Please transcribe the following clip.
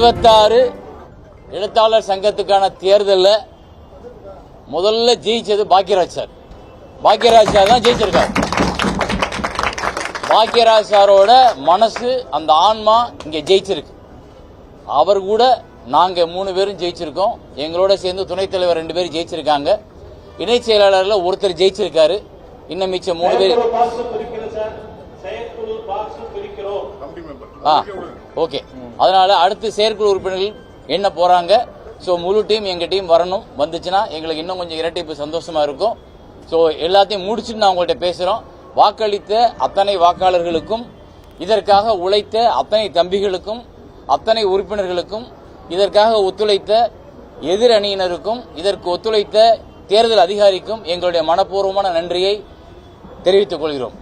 26 எழுத்தாளர் சங்கத்துக்கான தேர்தலில் முதல்ல ஜெயிச்சது பாக்கியராஜ் சார். பாக்கியராஜ் சார் தான் ஜெயிச்சிருக்காரு. பாக்கியராஜ் சாரோட மனசு, அந்த ஆன்மா இங்க ஜெயிச்சிருக்கு. அவர் கூட நாங்க 3 பேரும் ஜெயிச்சிருக்கோம். எங்களோட சேர்ந்து துணைத் தலைவர் 2 பேரும் ஜெயிச்சிருக்காங்க. இணை செயலாளர்ல ஒருத்தர் ஜெயிச்சிருக்காரு. இன்னும் மிச்சம் 3 பேர். ஓகே. அதனால அடுத்து செயற்குழு உறுப்பினர்கள் என்ன போறாங்க. ஸோ முழு டீம் எங்க டீம் வரணும். வந்துச்சுன்னா எங்களுக்கு இன்னும் கொஞ்சம் இரட்டிப்பு சந்தோஷமா இருக்கும். ஸோ எல்லாத்தையும் முடிச்சுட்டு நான் உங்கள்கிட்ட பேசுறோம். வாக்களித்த அத்தனை வாக்காளர்களுக்கும், இதற்காக உழைத்த அத்தனை தம்பிகளுக்கும், அத்தனை உறுப்பினர்களுக்கும், இதற்காக ஒத்துழைத்த எதிர் அணியினருக்கும், இதற்கு ஒத்துழைத்த தேர்தல் அதிகாரிக்கும் எங்களுடைய மனப்பூர்வமான நன்றியை தெரிவித்துக் கொள்கிறோம்.